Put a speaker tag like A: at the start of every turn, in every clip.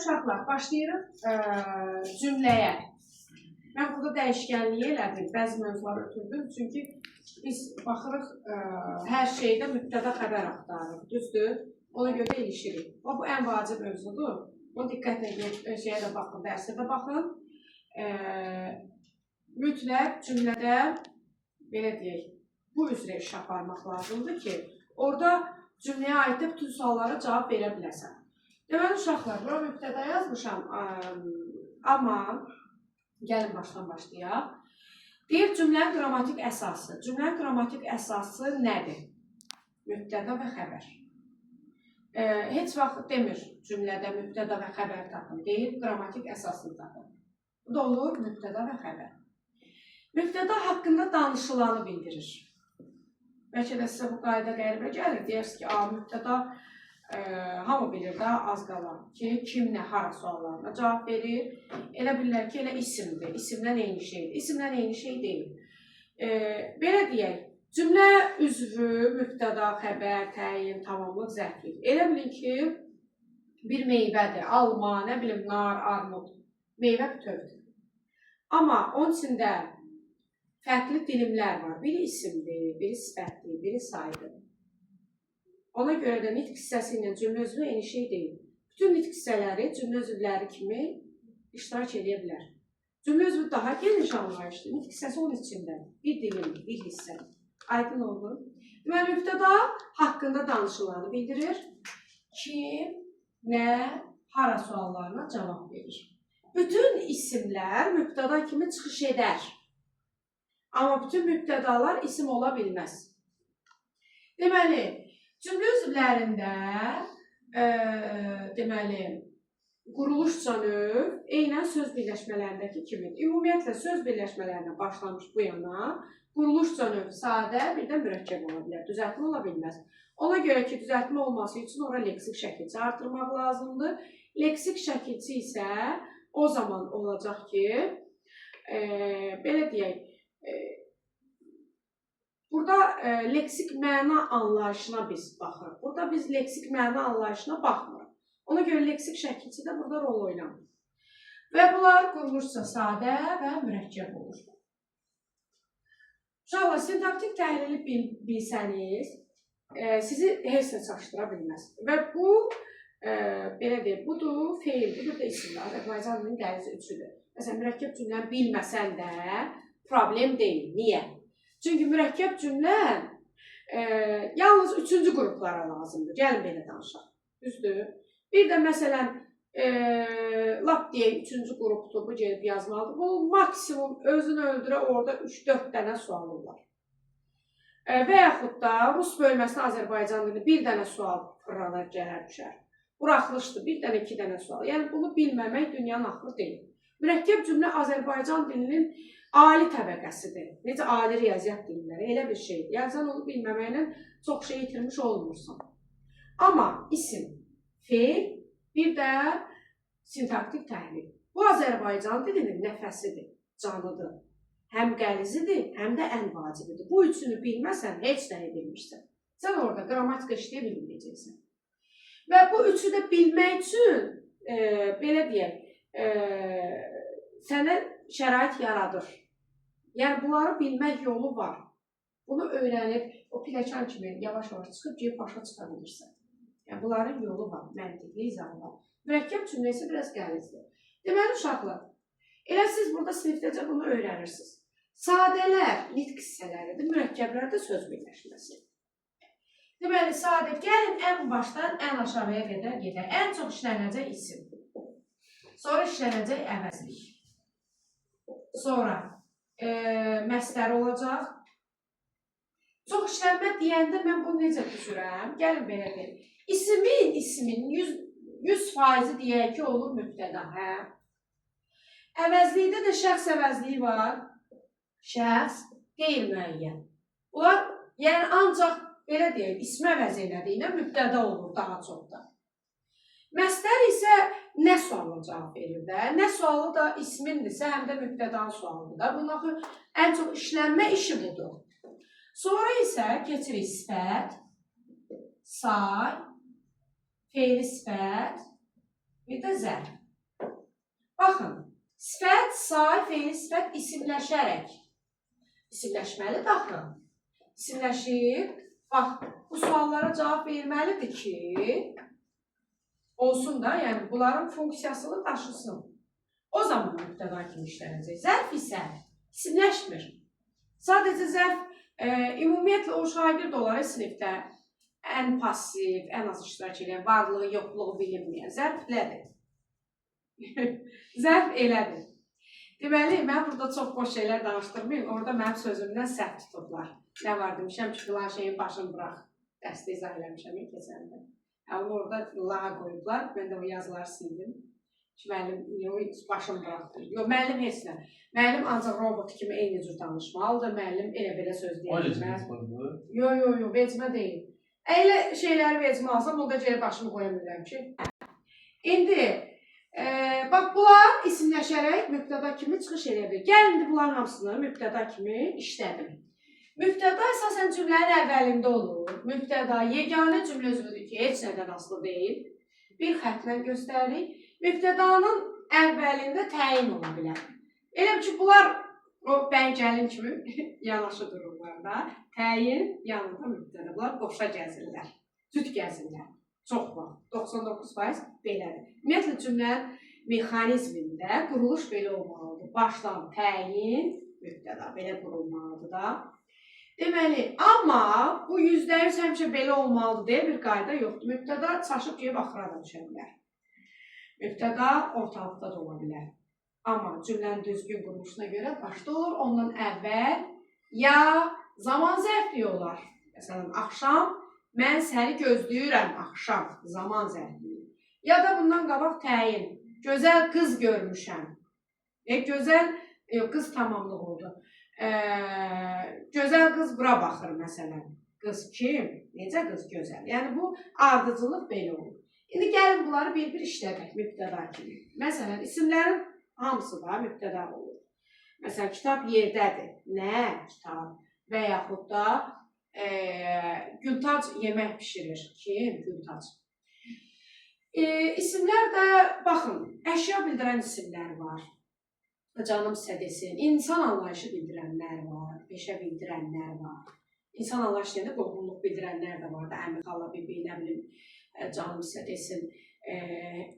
A: Uşaqlar, başlayırıq cümləyə. Mən burada dəyişkənliyi elədim, bəzi mövzular ötürdüm. Çünki biz baxırıq, hər şeydə mübtəda xəbər axtarırıq, düzdür? Ona görə də ilişirik. Bu ən vacib mövzudur. O diqqətlə şeyə də baxın, dərsə də baxın. Mütləq cümlədə, belə deyək, bu üzrə iş aparmaq lazımdır ki, orada cümləyə aid bütün suallara cavab verə biləsən. Deməli, uşaqlar, bura mübtəda yazmışam, amma gəlin başdan başlayaq. Deyir, cümlənin qrammatik əsası. Cümlənin qrammatik əsası nədir? Mübtəda və xəbər. Heç vaxt demir cümlədə mübtəda və xəbər tapın. Deyir, qrammatik əsasını tapın. Bu da olur mübtəda və xəbər. Mübtəda haqqında danışılanı bildirir. Bəlkə də sizə bu qayda qəribə gəlir. Deyirsiniz ki, mübtəda hamı bilir də az qala ki, kim nə, hara suallarına cavab verir. Elə bilirlər ki, elə isimdir. İsimdən eyni şeydir. İsimdən eyni şey deyil. Belə deyək, cümlə üzvü, mübtəda, xəbər, təyin, tamamlıq, zərflik. Elə bilin ki, bir meyvədir. Alma, nə bilim, nar, armud. Meyvə bütövdür. Amma onun içində fərqli dilimlər var. Biri isimdir, biri sifətdir, biri saydır. Ona görə də nitq hissəsi ilə cümlə üzvü eyni şey deyil. Bütün nitq hissələri cümlə üzvləri kimi iştirak edə bilər. Cümlə üzvü daha geniş anlayışdır. Nitq hissəsi onun içindədir. Bir dilim, bir hissə. Aydın oldu. Deməli, mübtəda haqqında danışılanı bildirir. Kim, nə, hara suallarına cavab verir. Bütün isimlər mübtəda kimi çıxış edər. Amma bütün mübtədalar isim ola bilməz. Deməli, cümlə üzvlərində quruluşca növ eynən söz birləşmələrindəki kimidir. Ümumiyyətlə, söz birləşmələrinə başlamış bu yana quruluşca növ sadə, bir də mürəkkəb ola bilər. Düzəltmə ola bilməz. Ona görə ki, düzəltmə olması üçün ora leksik şəkilçi artırmaq lazımdır. Leksik şəkilçi isə o zaman olacaq ki, belə deyək, burada leksik məna anlayışına biz baxırıq. Burada biz leksik məna anlayışına baxmırıq. Ona görə leksik şəkilçi də burada rol oynamır. Və bunlar quruluşca sadə və mürəkkəb olur. Uşaqlar, sintaktik təhlili bilsəniz, sizi heç nə çaşdıra bilməz. Və bu, belə deyək, budur, feildir, bu da isimdir. Azərbaycan dilinin qəlizi üçüdür. Məsələn, mürəkkəb cümləni bilməsən də problem deyil. Niyə? Çünki mürəkkəb cümlə yalnız üçüncü qruplara lazımdır. Gəlin belə danışaq. Düzdür? Bir də məsələn, lap deyək, üçüncü qrupdur, bu gelib yazmalıdır. Bu maksimum özünü öldürə orada 3-4 dənə sualı var. Və yaxud da Rus bölməsinə Azərbaycan dilini bir dənə sual fırlanır, gələr düşər. Buraxılışdır, bir dənə, 2 dənə sual. Yəni, bunu bilməmək dünyanın axırı deyil. Mürəkkəb cümlə Azərbaycan dilinin ali təbəqəsidir. Necə ali riyaziyyat dilləri, elə bir şeydir. Yəni, sən onu bilməməklə çox şey itirmiş olmursan. Amma isim, feil, bir də sintaktik təhlil. Bu, Azərbaycan dilinin nəfəsidir, canıdır. Həm qəlizidir, həm də ən vacibidir. Bu üçünü bilməsən, heç nəyi bilmirsən. Sən orada qrammatika işləyə bilməyəcəksən. Və bu üçü də bilmək üçün, belə deyək, sənə şərait yaradır. Yəni, bunları bilmək yolu var. Bunu öyrənib, o piləkan kimi yavaş-yavaş çıxıb, deyib başa çıxa bilirsən. Yəni, bunların yolu var, məntiqli izahı var. Mürəkkəb cümlə isə biraz qəlizdir. Deməli, uşaqlar, elə siz burada sinifdəcə bunu öyrənirsiniz. Sadələr nitq hissələridir, mürəkkəblər də söz birləşməsi. Deməli, sadə, gəlin ən başdan ən aşağıya qədər gedək. Ən çox işlənəcək isim. Sonra işlənəcək əvəzlik. Sonra məsdər olacaq. Çox işlənmə deyəndə mən bunu necə düşürəm? Gəlin belə deyək. İsmin 100% deyək ki, olur mübtəda. Əvəzlikdə də şəxs əvəzliyi var. Şəxs qeyri-müəyyən. Bunlar, yəni ancaq belə deyək, ismi əvəz elədiyinə mübtəda olur daha çox da. Məsdər isə nə sualına cavab verir də? Nə sualı da ismindirsə, həm də mübtədanın sualıdır da. Bunun ən çox işlənmə işi budur. Sonra isə keçirik sifət, say, feili sifət, bir də zərf. Baxın, sifət, say, feil, sifət isimləşərək. İsimləşməli daxil. İsimləşib, bax, bu suallara cavab verməlidir ki, olsun da, yəni bunların funksiyasını daşısın. O zaman mübtəda kimi işlənəcək. Zərf isə isimləşmir. Sadəcə zərf, ümumiyyətlə o şagird olaraq sinifdə ən pasiv, ən az iştirak edən, varlığı, yoxluğu bilinməyən zərf elədir. Zərf elədir. Deməli, mən burada çox boş şeylər danışdırmayım. Orada mənim sözümdən səhv tutublar. Nə var demişəm ki, filan şeyin başını burax. Dəstə izah eləmişəm keçəndə. Onu orada lağa qoyublar. Mən də o yazıları sildim. Ki, müəllim başını buraxdır. Yox, müəllim heç nə. Müəllim ancaq robot kimi eyni cür danışmalıdır. Müəllim elə-belə söz deyilməz. Yox, vecmə deyil. Elə şeyləri vecmə alsam, onda gələ başımı qoya bilirəm ki. İndi, bax, bunlar isimləşərək mübtəda kimi çıxış edə bilir. Gəlin, indi bunların hamısını mübtəda kimi işlədim. Mübtəda əsasən cümlənin əvvəlində olur. Mübtəda yeganə cümlə üzvüdür ki, heç nədən asılı deyil. Bir xətlə göstəririk. Mübtədanın əvvəlində təyin ola bilər. Elə ki, bunlar o bəngəlin kimi yanaşı dururlar da. Təyin yanında mübtəda. Bunlar qoşa gəzirlər, cüt gəzirlər. Çox var. 99% belədir. Ümumiyyətlə, cümlənin mexanizmində quruluş belə olmalıdır. Başdan təyin, mübtəda belə qurulmalıdır da. Deməli, amma bu %100 həmişə belə olmalıdır deyə bir qayda yoxdur. Mübtəda çaşıb gəlib axıra da düşə bilər. Mübtəda ortalıqda da ola bilər. Amma cümlənin düzgün quruluşuna görə başda olur. Ondan əvvəl ya zaman zərfliyi olar. Məsələn, axşam, mən səni gözləyirəm axşam, zaman zərfliyi. Ya da bundan qabaq təyin, gözəl qız görmüşəm. Gözəl, qız tamamlıq oldu. Gözəl qız bura baxır, məsələn. Qız kim? Necə qız gözəl? Yəni, bu ardıcılıq belə olur. İndi gəlin bunları bir-bir işlədək mübtəda kimi. Məsələn, isimlərin hamısı da mübtəda olur. Məsələn, kitab yerdədir. Nə? Kitab. Və yaxud da Gültac yemək pişirir. Kim? Gültac. İsimlər də, baxın, əşya bildirən isimlər var. Canım sizə desin. İnsan anlayışı bildirənlər var. Peşə bildirənlər var. İnsan anlayışı deyəndə qohumluq bildirənlər də var da. Əmi, xala, bibi, nə bilim, canım sizə desin.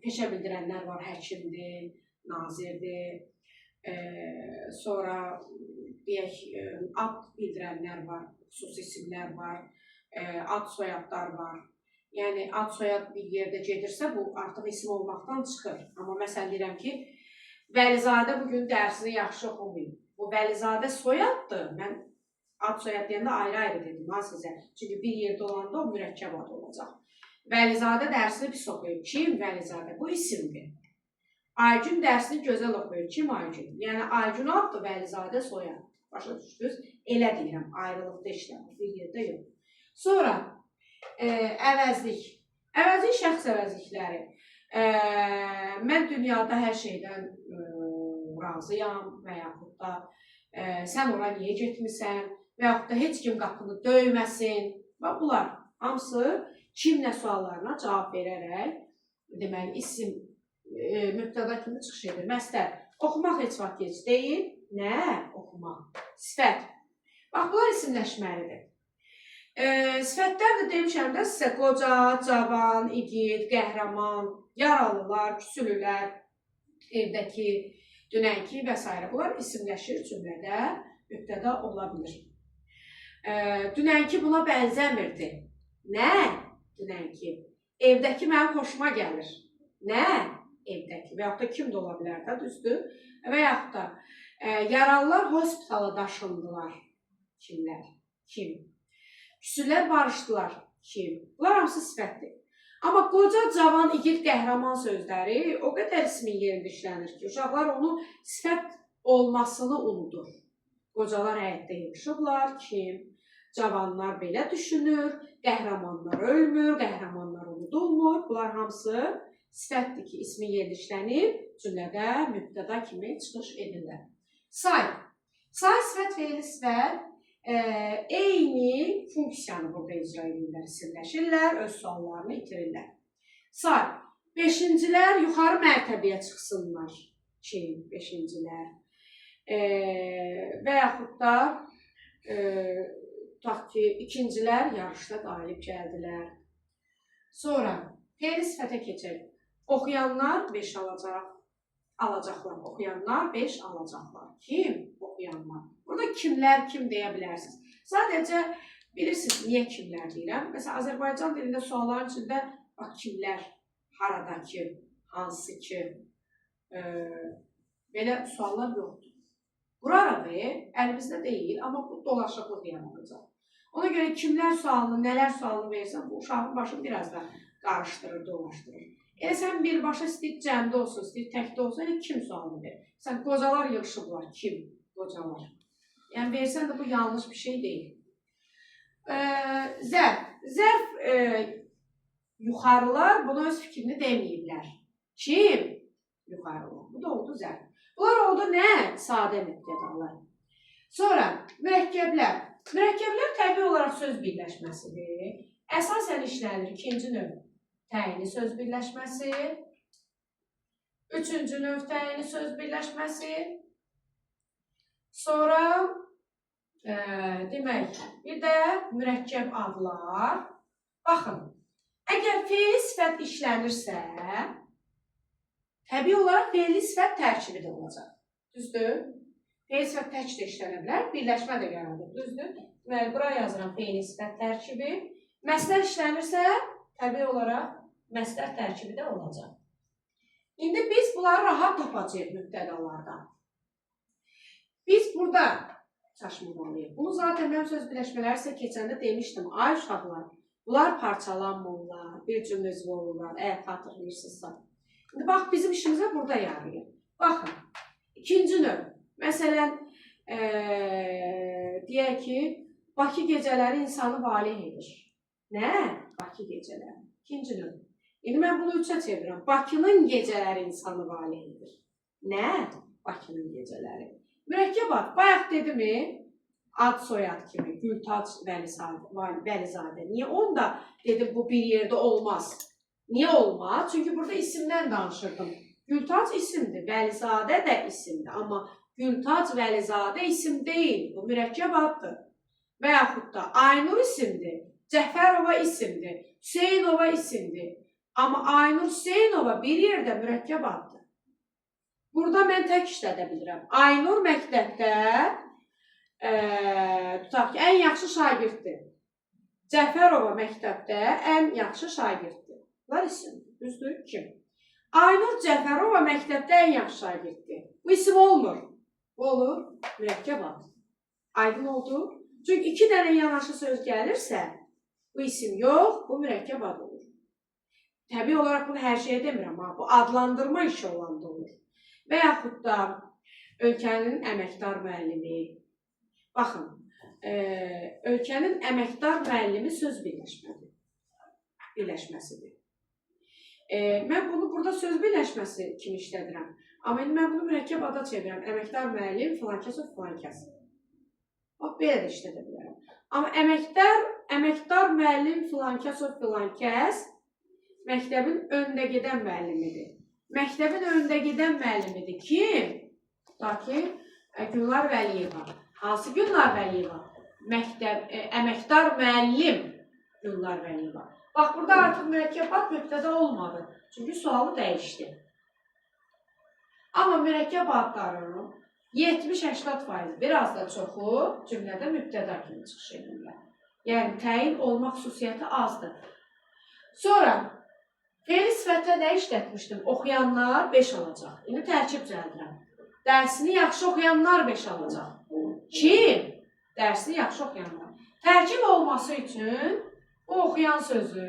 A: Peşə bildirənlər var. Həkimdir, nazirdir. Sonra, deyək, ad bildirənlər var. Xüsusi isimlər var. Ad soyadlar var. Yəni, ad soyad bir yerdə gedirsə, bu artıq isim olmaqdan çıxır. Amma məsələn deyirəm ki, Vəlizadə bugün dərsini yaxşı oxumayım. Bu Vəlizadə soyaddır. Mən ad soyad deyəndə ayrı-ayrı dedim ha sizə. Çünki bir yerdə olanda o mürəkkəb ad olacaq. Vəlizadə dərsini pis oxuyub. Kim Vəlizadə? Bu isimdir. Aygün dərsini gözəl oxuyub. Kim Aygün? Yəni Aygün addır, Vəlizadə soyad. Başa düşdünüz? Elə deyirəm, ayrılıqda işləmir. Bir yerdə yox. Sonra əvəzlik. Əvəzlik şəxs əvəzlikləri. Mən dünyada hər şeydən razıyam və yaxud da sən ora niyə getmirsən və yaxud da heç kim qapını döyməsin və bunlar hamısı kim nə suallarına cavab verərək deməli isim mübtəda kimi çıxış edir. Məsələn, oxumaq heç vaxt gec deyil. Nə? Oxumaq. Sifət. Bax, bunlar isimləşməlidir. Sifətlər də demişəm də sizə qoca, cavan, igid, qəhrəman, yaralılar, küsülülər, evdəki, dünənki və s. Bunlar isimləşir cümlədə, mübtəda ola bilir. Dünənki buna bənzəmirdi. Nə? Dünənki. Evdəki mənim xoşuma gəlir. Nə? Evdəki. Və yaxud da kim də ola bilər də, düzdür? Və yaxud da yaralılar hospitala daşındılar. Kimlər? Kim? Küsürlər barışdılar. Kim? Bunlar hamısı sifətdir. Amma qoca, cavan, igid, qəhrəman sözləri o qədər ismin yerində işlənir ki, uşaqlar onu sifət olmasını unudur. Qocalar həyətdə yığışıblar. Kim? Cavanlar belə düşünür. Qəhrəmanlar ölmür, qəhrəmanlar unudulmur. Bunlar hamısı sifətdir ki, ismin yerində işlənib, cümlədə mübtəda kimi çıxış edirlər. Say. Say, sifət, fe'li, sifət. Eyni funksiyanı burada icra edirlər, isimləşirlər, öz suallarını itirirlər. Say, Beşincilər yuxarı mərtəbəyə çıxsınlar. Kim? Beşincilər. Və yaxud da tutaq ki, ikincilər yarışda qalib gəldilər. Sonra fe'li sifətə keçək. Oxuyanlar 5 alacaqlar. Oxuyanlar 5 alacaqlar. Kim? Oxuyanlar. Burada kimlər, kim deyə bilərsiniz. Sadəcə bilirsiniz, niyə kimlər deyirəm? Məsələn, Azərbaycan dilində sualların içində bax, kimlər, haradakı, hansı ki, belə suallar yoxdur. Quraraq əlimizdə deyil, amma bu dolaşıqlıq yaranacaq. Ona görə kimlər sualını, nələr sualını versən, bu uşağın başını biraz da qarışdırır, dolaşdırır. Elə sən birbaşa istəyir cəmdə olsun, istəyir təkdə olsun, elə kim sualını ver? Sən qocalar yığışıblar, kim? Qocalar. Yəni versən də bu yanlış bir şey deyil. Zərf. Zərf yuxarılar buna öz fikrini deməyiblər. Kim? Yuxarılar. Bu da oldu zərf. Bunlar oldu nə? Sadə mübtədalar. Sonra mürəkkəblər. Mürəkkəblər təbii olaraq söz birləşməsidir. Əsasən işlənir ikinci növ təyini söz birləşməsi, üçüncü növ təyini söz birləşməsi, sonra demək, bir də mürəkkəb adlar. Baxın, əgər fe'li sifət işlənirsə, təbii olaraq fe'li sifət tərkibi də olacaq. Düzdür? Fe'li sifət tək də işlənə bilər, birləşmə də yaradır. Düzdür? Deməli, buraya yazıram fe'li sifət tərkibi. Məsdər işlənirsə, təbii olaraq məsdər tərkibi də olacaq. İndi biz bunları rahat tapacağıq mübtədalardan. Biz burada çaşmamalıyıq. Bunu zaten mən söz birləşmələri sizə keçəndə demişdim. Ay uşaqlar, bunlar parçalanmırlar, bir cümlə üzvü olurlar, əgər xatırlayırsınızsa. İndi bax, bizim işimizə burada yarayır. Baxın, ikinci növ. Məsələn, deyək ki, Bakı gecələri insanı valeh edir. Nə? Bakı gecələri. İkinci növ. İndi mən bunu üçə çevirəm. Bakının gecələri insanı valeh edir. Nə? Bakının gecələri. Mürəkkəb ad. Bayaq dedimi? Ad soyad kimi. Gültac Vəlizadə. Niyə? Onu da dedim bu bir yerdə olmaz. Niyə olmaz? Çünki burada isimdən danışırdım. Gültac isimdir. Vəlizadə də isimdir. Amma Gültac Vəlizadə isim deyil. Bu mürəkkəb addır. Və yaxud da Aynur isimdir. Cəfərova isimdir. Hüseynova isimdir. Amma Aynur Hüseynova bir yerdə mürəkkəb addır. Burada mən tək işlədə bilirəm. Aynur məktəbdə tutaq ki, ən yaxşı şagirddir. Cəfərova məktəbdə ən yaxşı şagirddir. Bunlar isimdir. Düzdür? Kim? Aynur Cəfərova məktəbdə ən yaxşı şagirddir. Bu isim olmur. Bu olur mürəkkəb ad. Aydın oldu? Çünki iki dənə yanaşı söz gəlirsə, bu isim yox, bu mürəkkəb ad olur. Təbii olaraq bunu hər şeyə demirəm, amma bu adlandırma işi olanda olur. Və yaxud da ölkənin əməkdar müəllimi. Baxın, ölkənin əməkdar müəllimi söz birləşməsidir. Mən bunu burada söz birləşməsi kimi işlədirəm. Amma indi mən bunu mürəkkəb ada çevirəm. Əməkdar müəllim filankəs o filankəs. Bax, belə də işlədə bilərəm. Amma əməkdar müəllim filankəs o filankəs məktəbin öndə gedən müəllimidir. Məktəbin öndə gedən müəllimidir. Kim? Tutaq ki, Gülnar Vəliyeva. Hansı Gülnar Vəliyeva? Əməkdar müəllim Gülnar Vəliyeva. Bax, burada artıq mürəkkəb ad mübtəda olmadı. Çünki sualı dəyişdi. Amma mürəkkəb adlarının 70-80%, biraz da çoxu cümlədə mübtəda kimi çıxış edirlər. Yəni, təyin olma xüsusiyyəti azdır. Sonra, fe'li sifətə nə işlətmişdim? Oxuyanlar 5 alacaq. İndi tərkib düzəldirəm. Dərsini yaxşı oxuyanlar 5 alacaq. Kim? Dərsini yaxşı oxuyanlar. Tərkib olması üçün bu oxuyan sözü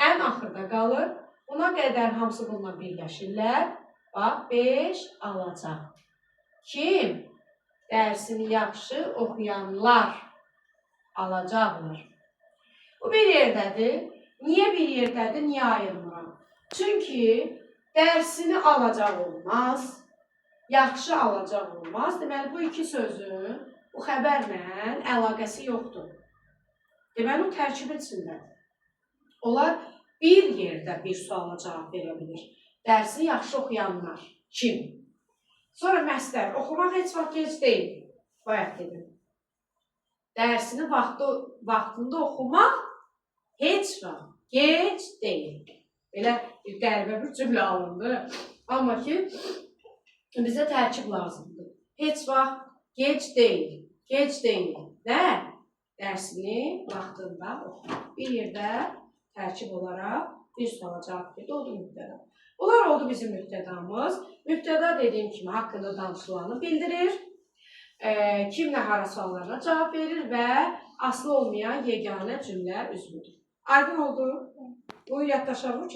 A: ən axırda qalır. Buna qədər hamısı bununla birləşirlər. Bax, 5 alacaq. Kim? Dərsini yaxşı oxuyanlar alacaqlar. Bu bir yerdədir. Niyə bir yerdədir? Niyə ayırmıram? Çünki dərsini alacaq olmaz, yaxşı alacaq olmaz. Deməli, bu iki sözün bu xəbərlə əlaqəsi yoxdur. Deməli, o tərkibin içindədir. Onlar bir yerdə bir suala cavab verə bilir. Dərsini yaxşı oxuyanlar. Kim? Sonra məsdər. Oxumaq heç vaxt gec deyil. Bayaq dedim. Dərsini vaxtında oxumaq heç vaxt gec deyil. Belə qəribə bir cümlə alındı. Amma ki, bizə tərkib lazımdır. Heç vaxt gec deyil. Gec deyil. Nə? Dərsini vaxtında oxumaq. Bir yerdə tərkib olaraq bir suala cavab verdi. Oldu mübtəda. Bunlar oldu bizim mübtədamız. Mübtəda dediyim kimi haqqında danışılanı bildirir. Kimlə hara suallarına cavab verir və aslı olmayan yeganə cümlə üzvüdür. Aydın oldu? Bu yaddaşa vur,